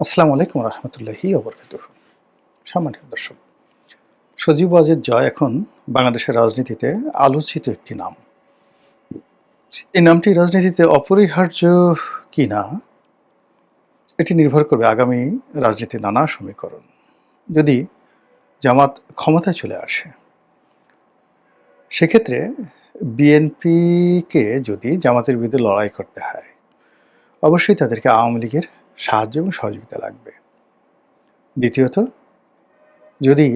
আসসালামু আলাইকুম রহমতুল্লাহি ওবরকাতুহু। সম্মানিত দর্শক, সজীব ওয়াজেদ জয় এখন বাংলাদেশের রাজনীতিতে আলোচিত একটি নাম। এই নামটি রাজনীতিতে অপরিহার্য কিনা এটি নির্ভর করবে আগামী রাজনীতির নানা সমীকরণ। যদি জামাত ক্ষমতায় চলে আসে, সেক্ষেত্রে বিএনপিকে যদি জামাতের বিরুদ্ধে লড়াই করতে হয়, অবশ্যই তাদেরকে আওয়ামী লীগের সাহায্য এবং সহযোগিতা লাগবে। দ্বিতীয়ত, যদি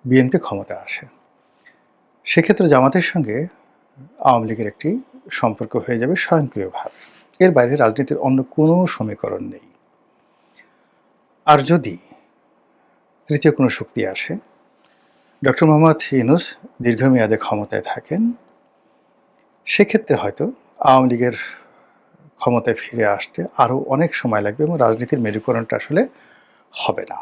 বিএনপি ক্ষমতায় আসে, সেক্ষেত্রে জামাতের সঙ্গে আওয়ামী লীগের একটি সম্পর্ক হয়ে যাবে স্বয়ংক্রিয়ভাবে। এর বাইরে রাজনীতির অন্য কোনো সমীকরণ নেই। আর যদি তৃতীয় কোনো শক্তি আসে, ডক্টর মোহাম্মদ ইউনূস দীর্ঘমেয়াদে ক্ষমতায় থাকেন, সেক্ষেত্রে হয়তো আওয়ামী লীগের ক্ষমতায় ফিরে আসতে আরও অনেক সময় লাগবে এবং রাজনীতির মেরুকরণটা আসলে হবে না।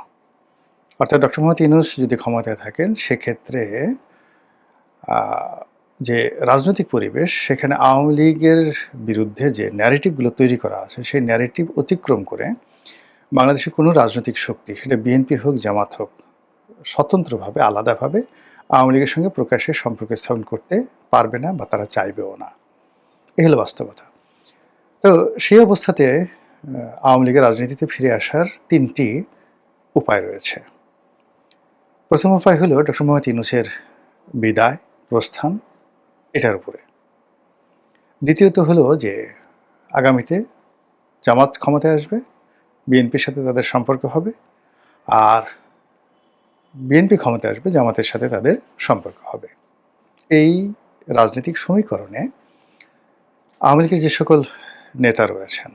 অর্থাৎ ডক্টর মোহাম্মদ ইউনূস যদি ক্ষমতায় থাকেন, সেক্ষেত্রে যে রাজনৈতিক পরিবেশ, সেখানে আওয়ামী লীগের বিরুদ্ধে যে ন্যারেটিভগুলো তৈরি করা আছে, সেই ন্যারেটিভ অতিক্রম করে বাংলাদেশের কোনো রাজনৈতিক শক্তি, সেটা বিএনপি হোক জামাত হোক, স্বতন্ত্রভাবে আলাদাভাবে আওয়ামী লীগের সঙ্গে প্রকাশ্যে সম্পর্ক স্থাপন করতে পারবে না বা তারা চাইবেও না। এই হলো বাস্তবতা। তো সেই অবস্থাতে আওয়ামী লীগের রাজনীতিতে ফিরে আসার তিনটি উপায় রয়েছে। প্রথম উপায় হলো ডক্টর মোহাম্মদ ইউনূসের বিদায়, প্রস্থান, এটার উপরে। দ্বিতীয়ত হলো যে আগামীতে জামাত ক্ষমতায় আসবে, বিএনপির সাথে তাদের সম্পর্ক হবে, আর বিএনপি ক্ষমতায় আসবে, জামাতের সাথে তাদের সম্পর্ক হবে। এই রাজনৈতিক সমীকরণে আওয়ামী লীগের যে সকল নেতা রয়েছেন,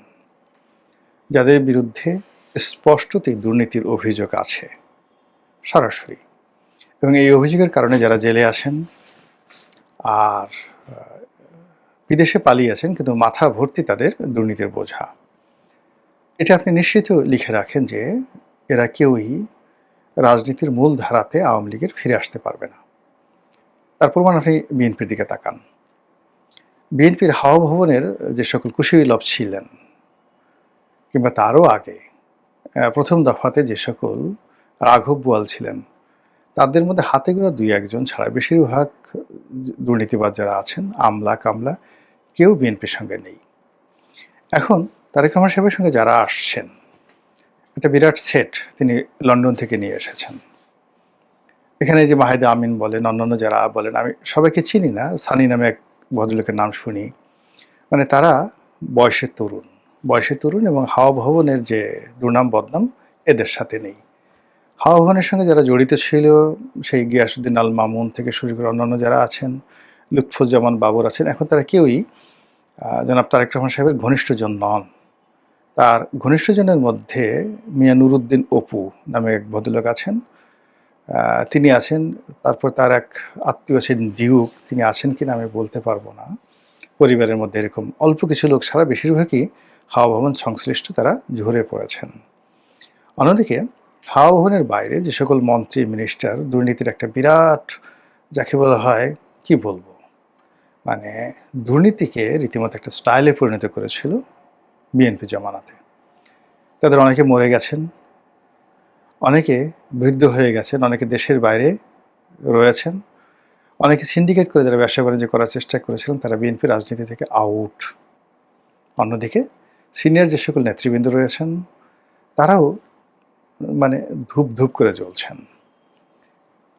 যাদের বিরুদ্ধে স্পষ্টতই দুর্নীতির অভিযোগ আছে সরাসরি, এবং এই অভিযোগের কারণে যারা জেলে আছেন আর বিদেশে পালিয়ে আছেন, কিন্তু মাথা ভর্তি তাদের দুর্নীতির বোঝা, এটা আপনি নিশ্চিত লিখে রাখেন যে এরা কেউই রাজনীতির মূল ধারাতে আওয়ামী লীগের ফিরে আসতে পারবে না। তার প্রমাণ আপনি বিএনপির দিকে তাকান। বিএনপির হাওয়া ভবনের যে সকল কুশীলব ছিলেন, কিংবা তারও আগে প্রথম দফাতে যে সকল রাঘব বোয়াল ছিলেন, তাদের মধ্যে হাতে গোনা দুই একজন ছাড়া বেশিরভাগ দুর্নীতিবাজ যারা আছেন, আমলা কামলা, কেউ বিএনপির সঙ্গে নেই। এখন তারেক রহমান সাহেবের সঙ্গে যারা আসছেন, একটা বিরাট সেট তিনি লন্ডন থেকে নিয়ে এসেছেন। এখানে যে মাহিদা আমিন বলেন, অন্যান্য যারা বলেন, আমি সবাইকে চিনি না, সানি নামে এক ভদ্রলোকের নাম শুনি। মানে তারা বয়সে তরুণ এবং হাওয়া ভবনের যে দুর্নাম বদনাম এদের সাথে নেই। হাওয়া ভবনের সঙ্গে যারা জড়িত ছিল, সেই গিয়াসউদ্দিন আল মামুন থেকে শুরু করে অন্যান্য যারা আছেন, লুৎফুজ্জামান বাবর আছেন, এখন তারা কেউই জনাব তারেক রহমান সাহেবের ঘনিষ্ঠজন নন। তার ঘনিষ্ঠজনের মধ্যে মিয়া নুরুদ্দিন অপু নামে এক ভদ্রলোক আছেন, তিনি আছেন। তারপর তার এক আত্মীয় আছেন ডিউক, তিনি আছেন কিনা আমি বলতে পারবো না। পরিবারের মধ্যে এরকম অল্প কিছু লোক ছাড়া বেশিরভাগই হাওয়া ভবন সংশ্লিষ্ট, তারা ঝরে পড়েছেন। অন্যদিকে হাওয়া ভবনের বাইরে যে সকল মন্ত্রী মিনিস্টার দুর্নীতির একটা বিরাট, যাকে বলা হয় কি বলবো, মানে দুর্নীতিকে রীতিমতো একটা স্টাইলে পরিণত করেছিল বিএনপি জমানাতে। তাদের অনেকে মরে গেছেন, অনেকে বৃদ্ধ হয়ে গেছেন, অনেকে দেশের বাইরে রয়েছেন, অনেকে সিন্ডিকেট করে যারা ব্যবসা বাণিজ্য করার চেষ্টা করেছিলেন, তারা বিএনপি রাজনীতি থেকে আউট। অন্যদিকে সিনিয়র যে সকল নেতৃবৃন্দ রয়েছেন, তারাও মানে ধূপ ধূপ করে জ্বলছেন।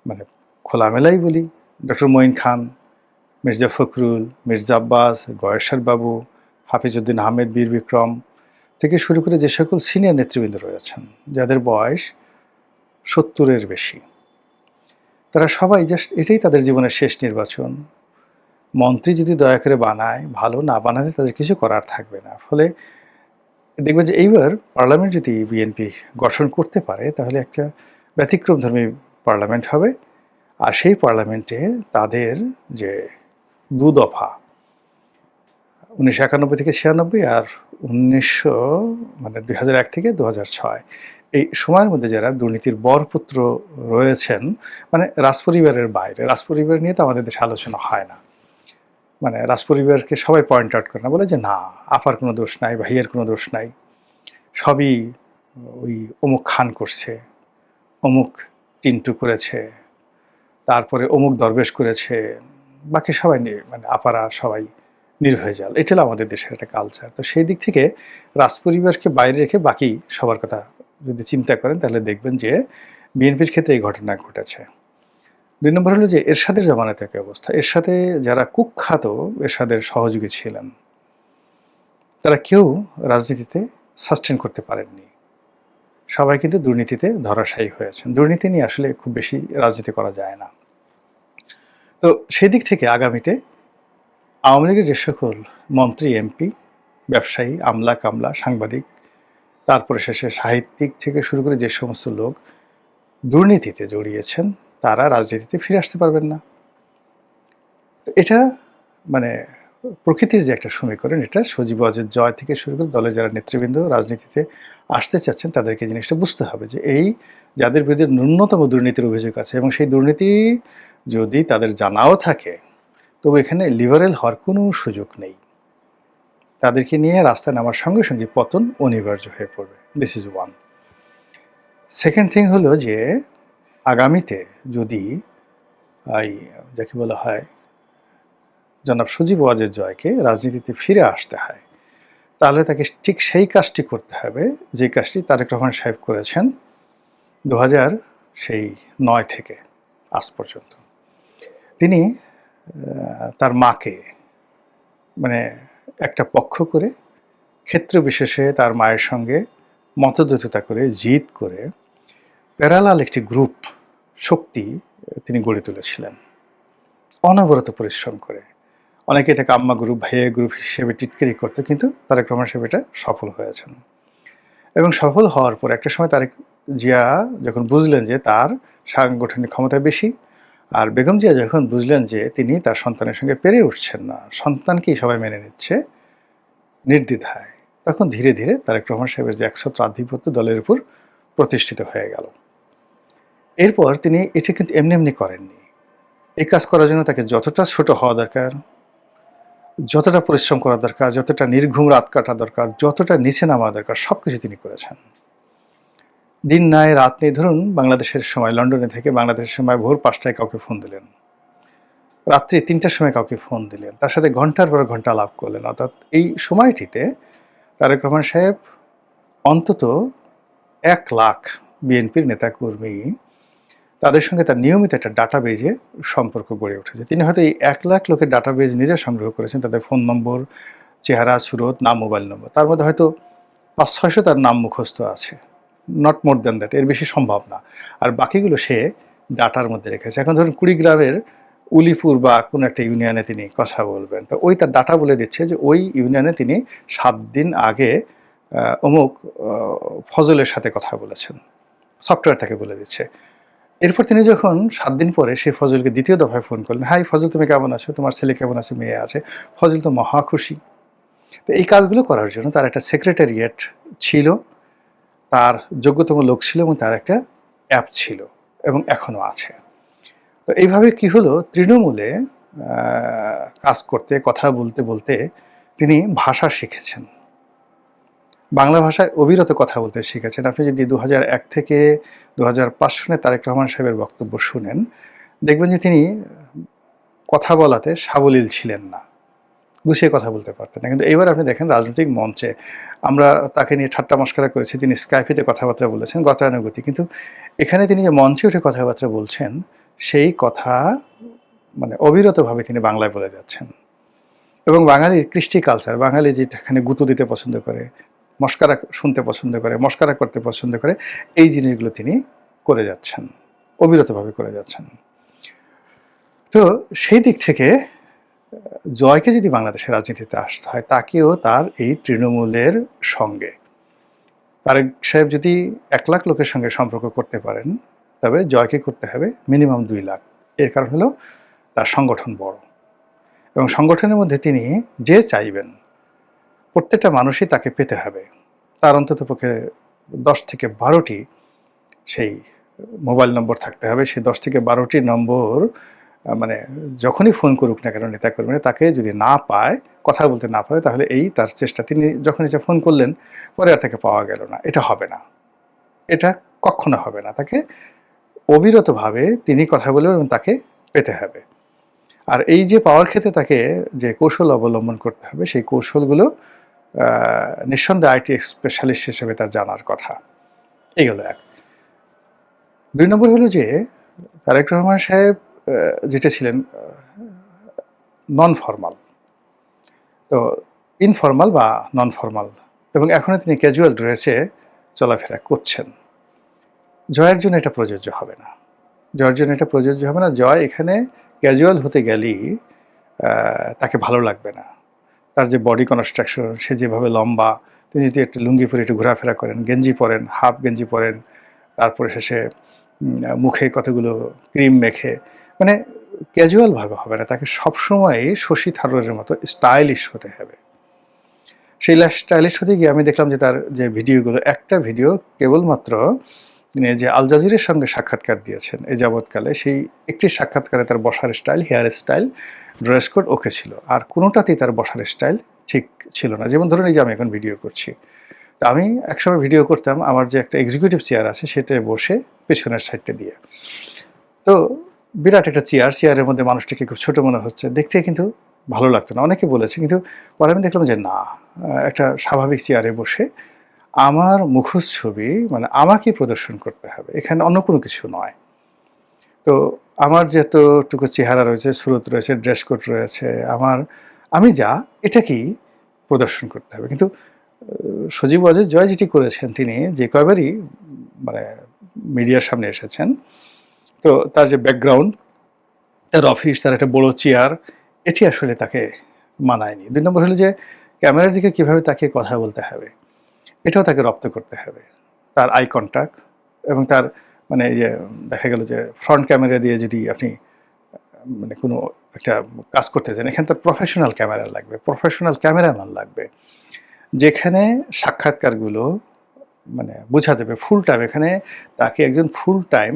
মানে খোলামেলাই বলি, ডক্টর মঈন খান, মির্জা ফখরুল, মির্জা আব্বাস, গয়েশ্বর বাবু, হাফিজউদ্দিন আহমেদ, বীর বিক্রম থেকে শুরু করে যে সকল সিনিয়র নেতৃবৃন্দ রয়েছেন, যাদের বয়স 70-এর বেশি, তারা সবাই জাস্ট এটাই তাদের জীবনের শেষ নির্বাচন। মন্ত্রী যদি দয়া করে বানায় ভালো, না বানালে তাদের কিছু করার থাকবে না। ফলে দেখবেন যে এইবার পার্লামেন্ট যদি বিএনপি গঠন করতে পারে, তাহলে একটা ব্যতিক্রমধর্মী পার্লামেন্ট হবে। আর সেই পার্লামেন্টে তাদের যে দফা 1991 থেকে 96 আর 2001 থেকে 2006, এই সময়ের মধ্যে যারা দুর্নীতির বরপুত্র রয়েছেন, মানে রাজপরিবারের বাইরে, রাজপরিবার নিয়ে তো আমাদের দেশে আলোচনা হয় না, মানে রাজপরিবারকে সবাই পয়েন্ট আউট করে না, বলে যে না আপার কোনো দোষ নাই, ভাইয়ের কোনো দোষ নাই, সবই ওই অমুক খান করছে, অমুক টিন্টু করেছে, তারপরে অমুক দরবেশ করেছে, বাকি সবাই মানে আপারা সবাই নির্ভেজাল। এটা হলো আমাদের দেশের একটা কালচার। তো সেই দিক থেকে রাজপরিবারকে বাইরে রেখে বাকি সবার কথা যদি চিন্তা করেন তাহলে দেখবেন যে বিএনপির ক্ষেত্রে এই ঘটনা ঘটেছে। ২ নম্বর হলো যে এরশাদের জামানাতে একই অবস্থা। এরশাদে যারা কুখ্যাত এরশাদের সহযোগী ছিলেন, তারা কেউ রাজনীতিতে সাস্টেন করতে পারেননি। সবাই কিন্তু দুর্নীতিতে ধরাশায়ী হয়েছেন। দুর্নীতি নিয়ে আসলে খুব বেশি রাজনীতি করা যায় না। তো সেই দিক থেকে আগামীতে আওয়ামী লীগের যে সকল মন্ত্রী, এমপি, ব্যবসায়ী, আমলা কামলা, সাংবাদিক, তারপরে শেষে সাহিত্যিক থেকে শুরু করে যে সমস্ত লোক দুর্নীতিতে জড়িয়েছেন, তারা রাজনীতিতে ফিরে আসতে পারবেন না। এটা মানে প্রকৃতির যে একটা সমীকরণ, এটা সজীব ওয়াজেদ জয় থেকে শুরু করে দলের যারা নেতৃবৃন্দ রাজনীতিতে আসতে চাচ্ছেন তাদেরকে জিনিসটা বুঝতে হবে যে এই যাদের বিরুদ্ধে ন্যূনতম দুর্নীতির অভিযোগ আছে এবং সেই দুর্নীতি যদি তাদের জানাও থাকে, তবু এখানে লিবারেল হওয়ার কোনো সুযোগ নেই। তাদেরকে নিয়ে রাস্তায় নামার সঙ্গে সঙ্গে পতন অনিবার্য হয়ে পড়বে। This is one. Second thing হলো যে আগামীতে যদি যাকে বলা হয় জনাব সজীব ওয়াজেদ জয়কে রাজনীতিতে ফিরে আসতে হয়, তাহলে তাকে ঠিক সেই কাজটি করতে হবে যে কাজটি তারেক রহমান সাহেব করেছেন 2009 থেকে আজ পর্যন্ত। তিনি তার মাকে মানে একটা পক্ষ করে ক্ষেত্র বিশেষে তার মায়ের সঙ্গে মতদ্বৈধতা করে জিদ করে প্যারালাল একটি গ্রুপ শক্তি তিনি গড়ে তুলেছিলেন অনবরত পরিশ্রম করে। অনেকে এটাকে আম্মা গ্রুপ, ভাইয়া গ্রুপ হিসেবে টিটকারি করতো, কিন্তু তারেক রহমান সাহেব এটা সফল হয়েছেন। এবং সফল হওয়ার পর একটা সময় তারেক জিয়া যখন বুঝলেন যে তার সাংগঠনিক ক্ষমতা বেশি, আর বেগম জিয়া যখন বুঝলেন যে তিনি তার সন্তানের সঙ্গে পেরে উঠছেন না, সন্তানকেই সবাই মেনে নিচ্ছে নির্দ্বিধায়, তখন ধীরে ধীরে তারেক রহমান সাহেবের যে একছত্র আধিপত্য দলের উপর প্রতিষ্ঠিত হয়ে গেল। এরপর তিনি এটা কিন্তু এমনি এমনি করেননি। এই কাজ করার জন্য তাকে যতটা ছোট হওয়া দরকার, যতটা পরিশ্রম করা দরকার, যতটা নির্ঘুম রাত কাটা দরকার, যতটা নিচে নামা দরকার, সব কিছু তিনি করেছেন। দিন নাই রাত নেই, ধরুন বাংলাদেশের সময় লন্ডনে থেকে বাংলাদেশের সময় ভোর 5টায় কাউকে ফোন দিলেন, রাত্রি 3টার সময় কাউকে ফোন দিলেন, তার সাথে ঘন্টার পর ঘন্টা আলাপ করলেন। অর্থাৎ এই সময়টিতে তারেক রহমান সাহেব অন্তত 1 লাখ বিএনপির নেতাকর্মী, তাদের সঙ্গে তার নিয়মিত একটা ডাটাবেজে সম্পর্ক গড়ে উঠেছে। তিনি হয়তো এই 1 লাখ লোকের ডাটাবেজ নিজে সংগ্রহ করেছেন, তাদের ফোন নম্বর, চেহারা, সুরত, নাম, মোবাইল নম্বর। তার মধ্যে হয়তো 500-600 তার নাম মুখস্থ আছে, নট মোর দ্যান দ্যাট, এর বেশি সম্ভব না। আর বাকিগুলো সে ডাটার মধ্যে রেখেছে। এখন ধরুন কুড়িগ্রামের উলিপুর বা কোনো একটা ইউনিয়নে তিনি কথা বলবেন, তো ওই তার ডাটা বলে দিচ্ছে যে ওই ইউনিয়নে তিনি 7 দিন আগে অমুক ফজলের সাথে কথা বলেছেন, সফটওয়্যার তাকে বলে দিচ্ছে। এরপর তিনি যখন 7 দিন পরে সেই ফজলকে দ্বিতীয় দফায় ফোন করলেন, হাই ফজল, তুমি কেমন আছো, তোমার ছেলে কেমন আছে, মেয়ে আছে। ফজল তো মহা খুশি। তো এই কাজগুলো করার জন্য তার একটা সেক্রেটারিয়েট ছিল, তার যোগ্যতম লোক ছিল এবং তার একটা অ্যাপ ছিল এবং এখনো আছে। তো এইভাবে কি হলো, তৃণমূলে কাজ করতে, কথা বলতে বলতে তিনি ভাষা শিখেছেন, বাংলা ভাষায় অবিরত কথা বলতে শিখেছেন। আপনি যদি 2001 থেকে 2005 সনে তারেক রহমান সাহেবের বক্তব্য শুনেন, দেখবেন যে তিনি কথা বলাতে সাবলীল ছিলেন না, গুছিয়ে কথা বলতে পারতেন না। কিন্তু এবার আপনি দেখেন রাজনৈতিক মঞ্চে আমরা তাকে নিয়ে ঠাট্টা মশকরা করেছি, তিনি স্কাইপেতে কথাবার্তা বলেছেন গতানুগতিক, কিন্তু এখানে তিনি যে মঞ্চে উঠে কথাবার্তা বলছেন সেই কথা মানে অবিরতভাবে তিনি বাংলায় বলে যাচ্ছেন। এবং বাঙালির কৃষ্টি কালচার, বাঙালি যেখানে গুঁতো দিতে পছন্দ করে, মশকারা শুনতে পছন্দ করে, মশকারা করতে পছন্দ করে, এই জিনিসগুলো তিনি করে যাচ্ছেন, অবিরতভাবে করে যাচ্ছেন। তো সেই দিক থেকে জয়কে যদি বাংলাদেশের রাজনীতিতে আসতে হয়, তাকেও তার এই তৃণমূলের সঙ্গে, তারেক সাহেব যদি 1 লাখ লোকের সঙ্গে সম্পর্ক করতে পারেন, তবে জয়কে করতে হবে মিনিমাম 2 লাখ। এর কারণ হলো তার সংগঠন বড় এবং সংগঠনের মধ্যে তিনি যে চাইবেন প্রত্যেকটা মানুষই তাকে পেতে হবে। তার অন্ততপক্ষে 10 থেকে 12টি সেই মোবাইল নম্বর থাকতে হবে। সেই 10 থেকে 12টি নম্বর মানে যখনই ফোন করুক না কেন নেতাকর্মীরা, তাকে যদি না পায়, কথা বলতে না পারে, তাহলে এই তার চেষ্টা। তিনি যখন এসে ফোন করলেন, পরে আর তাকে পাওয়া গেল না। এটা হবে না। এটা কক্ষনো হবে না। তাকে অবিরতভাবে তিনি কথা বলবেন এবং তাকে পেতে হবে। আর এই যে পাওয়ার ক্ষেত্রে তাকে যে কৌশল অবলম্বন করতে হবে, সেই কৌশলগুলো নিঃসন্দেহে আইটি স্পেশালিস্ট হিসেবে তার জানার কথা। এই হলো এক। ২ নম্বর হলো যে তারেক রহমান সাহেব যেটা ছিলেন নন ফরমাল। তো ইনফরমাল বা নন ফরমাল, এবং এখনও তিনি ক্যাজুয়াল ড্রেসে চলাফেরা করছেন। জয়ের জন্য এটা প্রযোজ্য হবে না। জয়ের জন্য এটা প্রযোজ্য হবে না। জয় এখানে ক্যাজুয়াল হতে গেলেই তাকে ভালো লাগবে না। তার যে বডি কনস্ট্রাকশন, সে যেভাবে লম্বা, তিনি যদি একটা লুঙ্গি পরে একটু ঘোরাফেরা করেন, গেঞ্জি পরেন, হাফ গেঞ্জি পরেন, তারপরে শেষে মুখে কতগুলো ক্রিম মেখে, মানে ক্যাজুয়ালভাবে হবে না। তাকে সবসময়ই শশী থারুরের মতো স্টাইলিশ হতে হবে। সেই স্টাইলিশ হতে গিয়ে আমি দেখলাম যে তার যে ভিডিওগুলো, একটা ভিডিও কেবলমাত্র তিনি যে আল জাজিরের সঙ্গে সাক্ষাৎকার দিয়েছেন এই যাবৎকালে, সেই একটি সাক্ষাৎকারে তার বসার style, hair style, dress code okay ছিল। আর কোনোটাতেই তার বসার স্টাইল ঠিক ছিল না। যেমন ধরুন এই যে আমি এখন ভিডিও করছি, তো আমি একসময় ভিডিও করতাম আমার যে একটা এক্সিকিউটিভ চেয়ার আছে সেটায় বসে পেছনের সাইডটা দিয়ে। তো বিরাট একটা চেয়ারের মধ্যে মানুষটিকে খুব ছোট মনে হচ্ছে, দেখতে কিন্তু ভালো লাগতো না, অনেকে বলেছে। কিন্তু পরে আমি দেখলাম যে না, একটা স্বাভাবিক চেয়ারে বসে আমার মুখোশ ছবি, মানে আমাকে প্রদর্শন করতে হবে, এখানে অন্য কোনো কিছু নয়। তো আমার যতটুকু চেহারা রয়েছে, সুরত রয়েছে, ড্রেস কোড রয়েছে, আমি যা, এটাকেই প্রদর্শন করতে হবে। কিন্তু সজীব ওয়াজেদ জয় যেটি করেছেন, তিনি যে কয়বারই মানে মিডিয়ার সামনে এসেছেন, তো তার যে ব্যাকগ্রাউন্ড, তার অফিস, তার একটা বড় চেয়ার, এটি আসলে তাকে মানায়নি। ২ নম্বর হলো যে ক্যামেরার দিকে কীভাবে তাকে কথা বলতে হবে, এটাও তাকে রপ্ত করতে হবে। তার আই কন্ট্যাক্ট এবং তার মানে এই যে দেখা গেল যে ফ্রন্ট ক্যামেরা দিয়ে যদি আপনি মানে কোনো একটা কাজ করতে চান, এখানে তার প্রফেশনাল ক্যামেরা লাগবে, প্রফেশনাল ক্যামেরাম্যান লাগবে, যেখানে সাক্ষাৎকারগুলো মানে বোঝা দেবে ফুল টাইম। এখানে তাকে একজন ফুল টাইম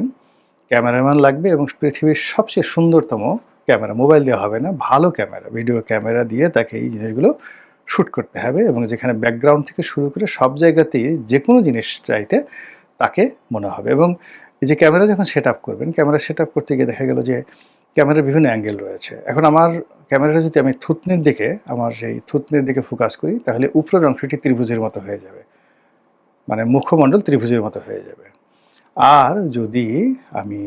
ক্যামেরাম্যান লাগবে, এবং পৃথিবীর সবচেয়ে সুন্দরতম ক্যামেরা, মোবাইল দেওয়া হবে না, ভালো ক্যামেরা, ভিডিও ক্যামেরা দিয়ে তাকে এই জিনিসগুলো শ্যুট করতে হবে, এবং যেখানে ব্যাকগ্রাউন্ড থেকে শুরু করে সব জায়গাতেই যে কোনো জিনিস চাইতে তাকে মনে হবে। এবং এই যে ক্যামেরা যখন সেট আপ করবেন, ক্যামেরা সেট আপ করতে গিয়ে দেখা গেল যে ক্যামেরার বিভিন্ন অ্যাঙ্গেল রয়েছে। এখন আমার ক্যামেরাটা যদি আমি থুতনির দিকে, আমার সেই থুতনির দিকে ফোকাস করি, তাহলে উপরের অংশটি ত্রিভুজের মতো হয়ে যাবে, মানে মুখমণ্ডল ত্রিভুজের মতো হয়ে যাবে। আর যদি আমি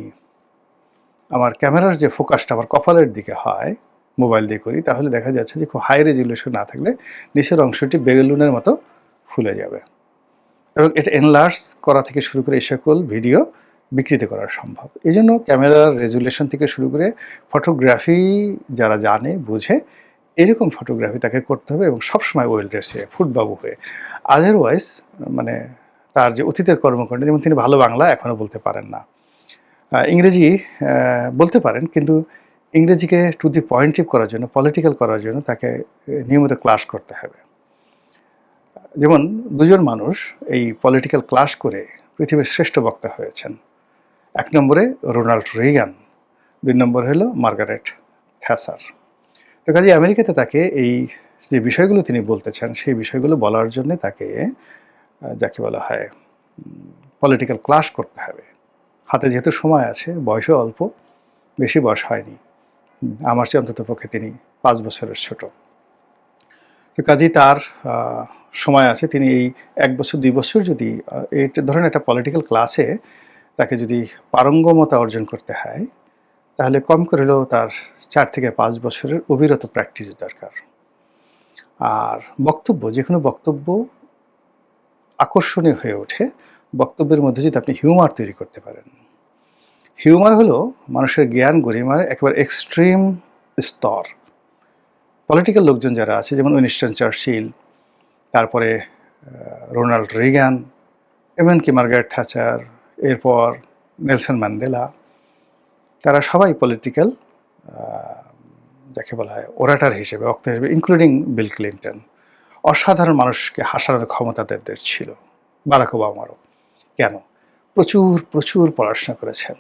আমার ক্যামেরার যে ফোকাসটা আমার কপালের দিকে হয়, মোবাইল দিয়ে করি, তাহলে দেখা যাচ্ছে যে খুব হাই রেজুলেশন না থাকলে নিচের অংশটি বেলুনের মতো ফুলে যাবে, এবং এটা এনলার্জ করা থেকে শুরু করে এই সকল ভিডিও বিকৃত করা সম্ভব। এই জন্য ক্যামেরার রেজুলেশন থেকে শুরু করে ফটোগ্রাফি যারা জানে বুঝে, এরকম ফটোগ্রাফি তাকে করতে হবে, এবং সবসময় ওয়েল ড্রেসে, ফুটবাবু হয়ে। আদারওয়াইজ মানে তার যে অতীতের কর্মকাণ্ড, যেমন তিনি ভালো বাংলা এখনও বলতে পারেন না, ইংরেজি বলতে পারেন, কিন্তু ইংরেজিকে টু দি পয়েন্টিভ করার জন্য, পলিটিক্যাল করার জন্য তাকে নিয়মিত ক্লাস করতে হবে। যেমন দুজন মানুষ এই পলিটিক্যাল ক্লাস করে পৃথিবীর শ্রেষ্ঠ বক্তা হয়েছেন। ১ নম্বরে রোনাল্ড রিগান, ২ নম্বর হলো মার্গারেট থ্যাচার। তো কাজে আমেরিকাতে তাকে এই যে বিষয়গুলো তিনি বলতে চান, সেই বিষয়গুলো বলার জন্যে তাকে যাকে বলা হয় পলিটিক্যাল ক্লাস করতে হবে। হাতে যেহেতু সময় আছে, বয়সও অল্প, বেশি বয়স হয়নি, আমার চেয়ে অন্তত পক্ষে তিনি ৫ বছরের ছোট। তো কাজেই তার সময় আছে। তিনি এই ১ বছর ২ বছর যদি এটা ধরেন একটা পলিটিক্যাল ক্লাসে তাকে যদি পারঙ্গমতা অর্জন করতে হয়, তাহলে কম করে হলেও তার ৪ থেকে ৫ বছরের অবিরত প্র্যাকটিস দরকার। আর বক্তব্য, যে কোনো বক্তব্য আকর্ষণীয় হয়ে ওঠে বক্তব্যের মধ্যে যদি আপনি হিউমার তৈরি করতে পারেন। হিউমার হলো মানুষের জ্ঞান গরিমার একেবারে এক্সট্রিম স্তর। পলিটিক্যাল লোকজন যারা আছে, যেমন উইনস্টন চার্চিল, তারপরে রোনাল্ড রিগান, এমনকি মার্গারেট থ্যাচার, এরপর নেলসন ম্যান্ডেলা, তারা সবাই পলিটিক্যাল যাকে বলা হয় ওরাটার হিসেবে, বক্তা হিসেবে, ইনক্লুডিং বিল ক্লিন্টন, অসাধারণ মানুষকে হাসানোর ক্ষমতা তাদের ছিল। বারাক ওবামারও। কেন? প্রচুর প্রচুর পড়াশোনা করেছেন।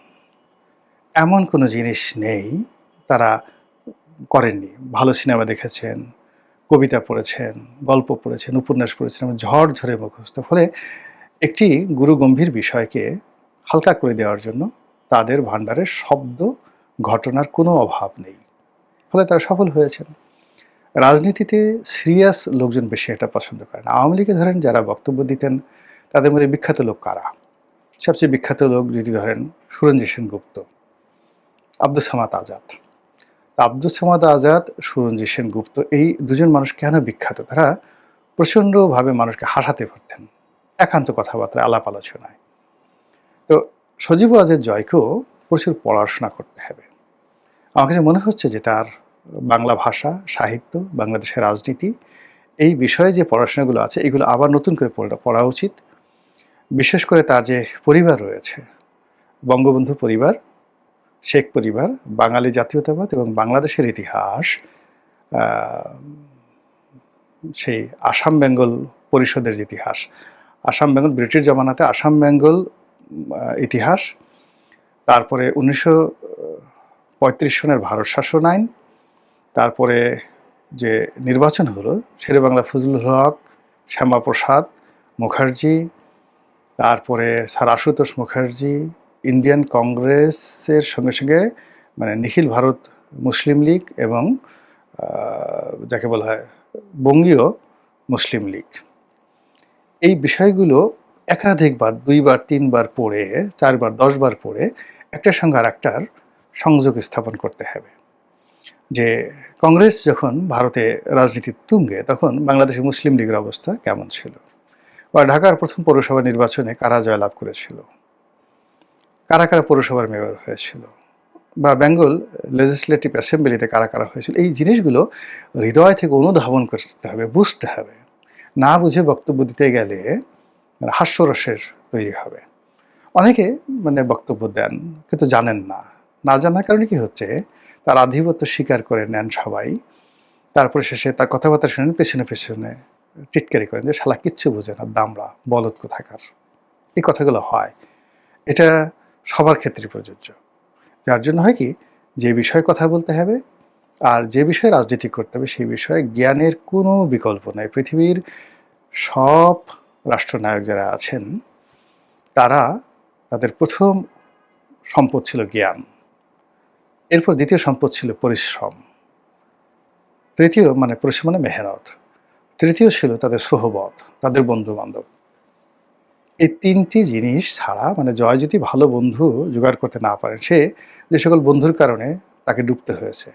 এমন কোনো জিনিস নেই তারা করেননি। ভালো সিনেমা দেখেছেন, কবিতা পড়েছেন, গল্প পড়েছেন, উপন্যাস পড়েছেন এবং ঝরঝরে মুখস্থ। ফলে একটি গুরুগম্ভীর বিষয়কে হালকা করে দেওয়ার জন্য তাদের ভাণ্ডারে শব্দ, ঘটনার কোনো অভাব নেই। ফলে তারা সফল হয়েছেন। রাজনীতিতে সিরিয়াস লোকজন বেশি একটা পছন্দ করে না। আওয়ামী লীগে ধরেন যারা বক্তব্য দিতেন তাদের মধ্যে বিখ্যাত লোক কারা? সবচেয়ে বিখ্যাত লোক যদি ধরেন সুরঞ্জিত সেনগুপ্ত, আব্দুস সামাদ আজাদ। আব্দুস সামাদ আজাদ, সুরঞ্জিত সেনগুপ্ত এই দুজন মানুষ কেন বিখ্যাত? তারা প্রচণ্ডভাবে মানুষকে হাসাতে পারতেন একান্ত কথাবার্তায়, আলাপ আলোচনায়। তো সজীব ওয়াজেদ জয়কেও প্রচুর পড়াশোনা করতে হবে। আমার কাছে মনে হচ্ছে যে তার বাংলা ভাষা, সাহিত্য, বাংলাদেশের রাজনীতি এই বিষয়ে যে পড়াশোনাগুলো আছে এগুলো আবার নতুন করে পড়া উচিত। বিশেষ করে তার যে পরিবার রয়েছে, বঙ্গবন্ধু পরিবার, শেখ পরিবার, বাঙালি জাতীয়তাবাদ এবং বাংলাদেশের ইতিহাস, সেই আসাম বেঙ্গল পরিষদের যে ইতিহাস, আসাম বেঙ্গল ব্রিটিশ জমানাতে আসাম বেঙ্গল ইতিহাস, তারপরে 1935 সনের ভারত শাসন আইন, তারপরে যে নির্বাচন হলো শেরেবাংলা ফজলুল হক, শ্যামাপ্রসাদ মুখার্জি, তারপরে স্যার আশুতোষ মুখার্জি, ইন্ডিয়ান কংগ্রেসের সঙ্গে সঙ্গে মানে নিখিল ভারত মুসলিম লীগ এবং যাকে বলা হয় বঙ্গীয় মুসলিম লীগ, এই বিষয়গুলো একাধিকবার, 2 বার 3 বার পড়ে, 4 বার 10 বার পড়ে একটার সঙ্গে আর একটার সংযোগ স্থাপন করতে হবে। যে কংগ্রেস যখন ভারতে রাজনীতির তুঙ্গে তখন বাংলাদেশের মুসলিম লীগের অবস্থা কেমন ছিল, বা ঢাকার প্রথম পৌরসভা নির্বাচনে কারা জয়লাভ করেছিল, কারা কারা পৌরসভার মেয়র হয়েছিল, বা বেঙ্গল লেজিসলেটিভ অ্যাসেম্বলিতে কারা কারা হয়েছিল, এই জিনিসগুলো হৃদয় থেকে অনুধাবন করতে হবে, বুঝতে হবে। না বুঝে বক্তব্য দিতে গেলে হাস্যরসের তৈরি হবে। অনেকে মানে বক্তব্য দেন কিন্তু জানেন না, না জানার কারণে কি হচ্ছে, তার আধিপত্য স্বীকার করে নেন সবাই, তারপরে শেষে তার কথাবার্তা শুনেন, পেছনে পেছনে টিটকারি করেন যে শালা কিচ্ছু বোঝে না, দামড়া, বলদ কোথাকার। এই কথাগুলো হয়, এটা সবার ক্ষেত্রে প্রযোজ্য। যার জন্য হয় কি, যে বিষয়ে কথা বলতে হবে আর যে বিষয়ে রাজনীতি করতে হবে সেই বিষয়ে জ্ঞানের কোনো বিকল্প নাই। পৃথিবীর সব রাষ্ট্রনায়ক যারা আছেন তারা, তাদের প্রথম সম্পদ ছিল জ্ঞান, এরপর দ্বিতীয় সম্পদ ছিল পরিশ্রম, তৃতীয় মানে পরিশ্রম মানে মেহনত, তৃতীয় ছিল তাদের সোহবত, তাদের বন্ধু বান্ধব। এই 3টি জিনিস ছাড়া মানে জয় যদি ভালো বন্ধু জোগাড় করতে না পারেন, সে যে সকল বন্ধুর কারণে তাকে ডুবতে হয়েছে,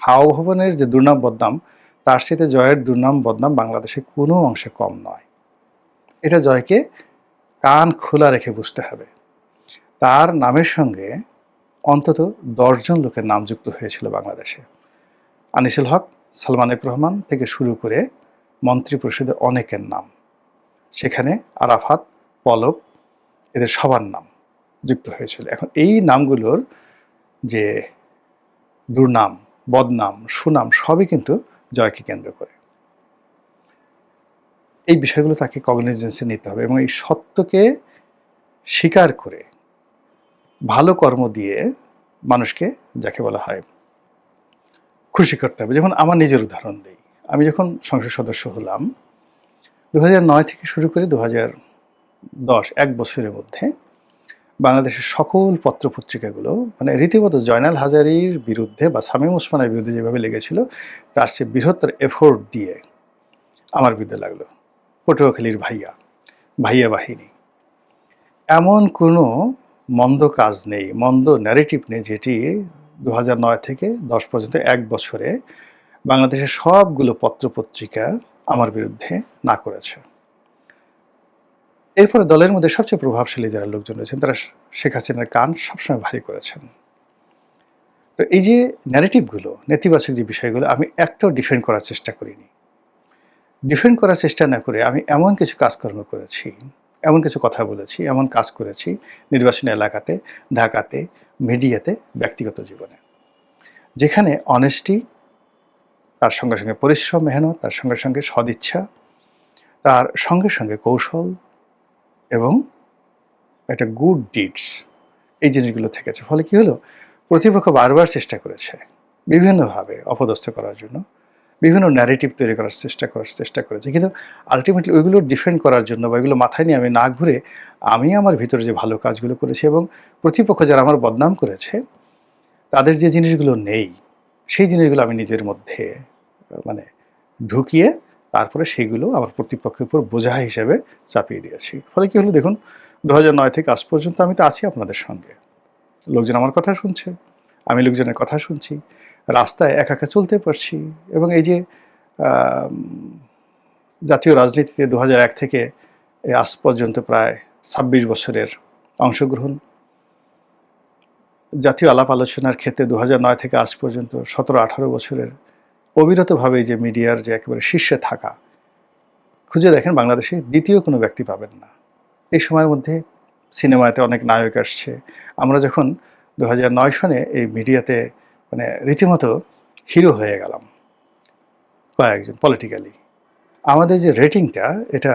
হাওয়া ভবনের যে দুর্নাম বদনাম, তার সাথে জয়ের দুর্নাম বদনাম বাংলাদেশে কোনো অংশে কম নয়। এটা জয়কে কান খোলা রেখে বুঝতে হবে। তার নামের সঙ্গে অন্তত 10 জন লোকের নাম যুক্ত হয়েছিল বাংলাদেশে। আনিসুল হক, সালমান এফ রহমান থেকে শুরু করে মন্ত্রিপরিষদের অনেকের নাম, সেখানে আরাফাত, পলক, এদের সবার নাম যুক্ত হয়েছিল। এখন এই নামগুলোর যে দুর্নাম, বদনাম, সুনাম সবই কিন্তু জয়কে কেন্দ্র করে। এই বিষয়গুলো তাকে কগনিজেন্সে নিতে হবে এবং এই সত্যকে স্বীকার করে ভালো কর্ম দিয়ে মানুষকে, যাকে বলা হয়, খুশি করতে হবে। যেমন আমার নিজের উদাহরণ দিই, আমি যখন সংসদ সদস্য হলাম 2009 থেকে শুরু করে 2010, 1 বছরের মধ্যে বাংলাদেশের সকল পত্রপত্রিকাগুলো মানে রীতিমতো জয়নাল হাজারীর বিরুদ্ধে বা শামীম ওসমানের বিরুদ্ধে যেভাবে লেগেছিল তার চেয়ে বৃহত্তর এফোর্ট দিয়ে আমার বিরুদ্ধে লাগলো। পটুয়াখালীর ভাইয়া, ভাইয়া বাহিনী, এমন কোনো মন্দ কাজ নেই, মন্দ ন্যারেটিভ নেই যেটি 2009 থেকে 10 পর্যন্ত 1 বছরে বাংলাদেশের সবগুলো পত্রপত্রিকা আমার বিরুদ্ধে না করেছে। এরপরে দলের মধ্যে সবচেয়ে প্রভাবশালী যারা লোকজন রয়েছেন তারা শেখ হাসিনার কান সবসময় ভারী করেছেন। তো এই যে ন্যারেটিভগুলো, নেতিবাচক যে বিষয়গুলো, আমি একটাও ডিফেন্ড করার চেষ্টা করিনি। ডিফেন্ড করার চেষ্টা না করে আমি এমন কিছু কাজকর্ম করেছি, এমন কিছু কথা বলেছি, এমন কাজ করেছি নির্বাচনী এলাকাতে, ঢাকাতে, মিডিয়াতে, ব্যক্তিগত জীবনে, যেখানে অনেস্টি, তার সঙ্গে সঙ্গে পরিশ্রম, মেহনত, তার সঙ্গে সঙ্গে সদিচ্ছা, তার সঙ্গে সঙ্গে কৌশল এবং একটা গুড ডিডস, এই জিনিসগুলো থেকেছে। ফলে কি হলো, প্রতিপক্ষ বারবার চেষ্টা করেছে বিভিন্নভাবে অপদস্থ করার জন্য বিভিন্ন ন্যারেটিভ তৈরি করার চেষ্টা করেছে। কিন্তু আল্টিমেটলি ওইগুলো ডিফেন্ড করার জন্য বা এগুলো মাথায় নিয়ে আমি না ঘুরে আমি আমার ভিতরে যে ভালো কাজগুলো করেছি এবং প্রতিপক্ষ যারা আমার বদনাম করেছে তাদের যে জিনিসগুলো নেই সেই জিনিসগুলো আমি নিজের মধ্যে মানে ঢুকিয়ে তারপরে সেগুলো আমার প্রতিপক্ষের উপর বোঝা হিসেবে চাপিয়ে দিয়েছি। ফলে কি হলো দেখুন ২০০৯ থেকে আজ পর্যন্ত আমি তো আছি আপনাদের সঙ্গে। লোকজন আমার কথা শুনছে, আমি লোকজনের কথা শুনছি, রাস্তায় একা একা চলতে পারছি এবং এই যে আম জাতীয় রাজনীতিতে ২০০১ থেকে আজ পর্যন্ত প্রায় ২৬ বছরের অংশগ্রহণ, জাতীয় আলাপ আলোচনার ক্ষেত্রে ২০০৯ থেকে আজ পর্যন্ত ১৭-১৮ বছরের অবিরতভাবে যে মিডিয়ার যে একেবারে শীর্ষে থাকা, খুঁজে দেখেন বাংলাদেশে দ্বিতীয় কোনো ব্যক্তি পাবেন না। এই সময়ের মধ্যে সিনেমাতে অনেক নায়ক আসছে। আমরা যখন ২০০৯ সনে এই মিডিয়াতে মানে রীতিমতো হিরো হয়ে গেলাম কয়েকজন পলিটিক্যালি। আমাদের যে রেটিংটা এটা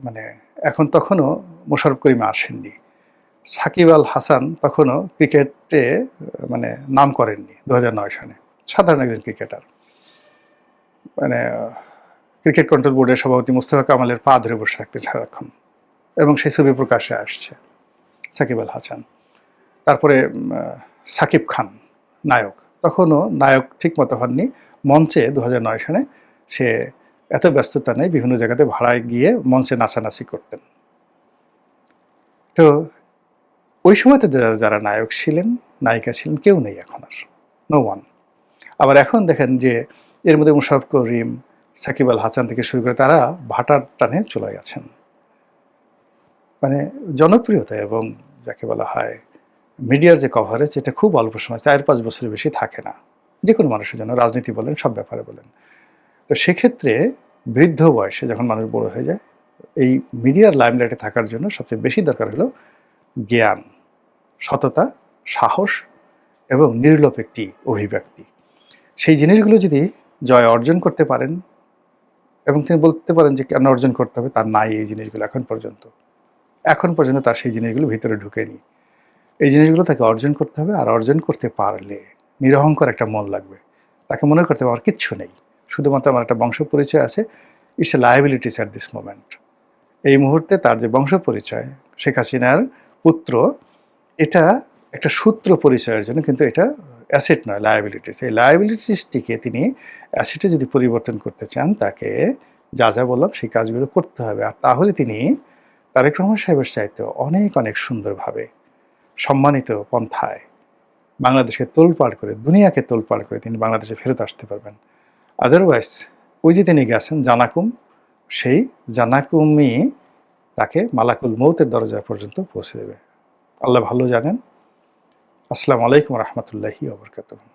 মানে এখন তখনও মোশাররফ করিম আসেননি। সাকিব আল হাসান তখনও ক্রিকেটে মানে নাম করেননি ২০০৯ সনে। সাধারণ একজন ক্রিকেটার। মানে ক্রিকেট কন্ট্রোল বোর্ডের সভাপতি মুস্তফা কামালের পা ধরে বসে থাকতেন সারাক্ষণ এবং সেই ছবি প্রকাশ্যে আসছে সাকিব আল হাসান। তারপরে সাকিব খান নায়ক, তখনও নায়ক ঠিক মতো হননি। মঞ্চে ২০০৯ সনে সে এত ব্যস্ততা নেই, বিভিন্ন জায়গাতে ভাড়ায় গিয়ে মঞ্চে নাচানাচি করতেন। তো ওই সময়তে যারা নায়ক ছিলেন, নায়িকা ছিলেন, কেউ নেই এখন আর, নো ওয়ান। আবার এখন দেখেন যে এর মধ্যে মোশাররফ করিম, সাকিব আল হাসান থেকে শুরু করে তারা ভাটার টানে চলে গেছেন। মানে জনপ্রিয়তা এবং যাকে বলা হয় মিডিয়ার যে কভারেজ, এটা খুব অল্প সময়, ৪-৫ বছরের বেশি থাকে না যে কোনো মানুষের জন্য, রাজনীতি বলেন, সব ব্যাপারে বলেন। তো সেক্ষেত্রে বৃদ্ধ বয়সে যখন মানুষ বড় হয়ে যায়, এই মিডিয়ার লাইমলাইটে থাকার জন্য সবচেয়ে বেশি দরকার হলো জ্ঞান, সততা, সাহস এবং নির্লোভ একটি অভিব্যক্তি। সেই জিনিসগুলো যদি জয় অর্জন করতে পারেন এবং তিনি বলতে পারেন যে কেন অর্জন করতে হবে, তার নাই এই জিনিসগুলো এখন পর্যন্ত তার সেই জিনিসগুলো ভিতরে ঢুকেনি। এই জিনিসগুলো তাকে অর্জন করতে হবে, আর অর্জন করতে পারলে নিরহংকার একটা মন লাগবে। তাকে মনে করতে হবে আমার কিচ্ছু নেই, শুধুমাত্র আমার একটা বংশ পরিচয় আছে। It's a liabilities at this moment. এই মুহূর্তে তার যে বংশ পরিচয়, শেখ হাসিনার পুত্র, এটা একটা সূত্র পরিচয়ের জন্য, কিন্তু এটা অ্যাসেট নয়, লায়াবিলিটিস। এই লায়াবিলিটিসটিকে তিনি অ্যাসেটে যদি পরিবর্তন করতে চান, তাকে যা যা বললাম সেই কাজগুলো করতে হবে। আর তাহলে তিনি তারেক রহমান সাহেবের চাইতেও অনেক অনেক সুন্দরভাবে সম্মানিত পন্থায় বাংলাদেশকে তোলপাড় করে, দুনিয়াকে তোলপাড় করে তিনি বাংলাদেশে ফেরত আসতে পারবেন। আদারওয়াইজ ওই যে তিনি গেছেন জানাকুম, সেই জানাকুমই তাকে মালাকুল মৌতের দরজা পর্যন্ত পৌঁছে দেবে। আল্লাহ ভালো জানেন। আসসালামু আলাইকুম রহমতুল্লাহি ওয়া বারাকাতুহু।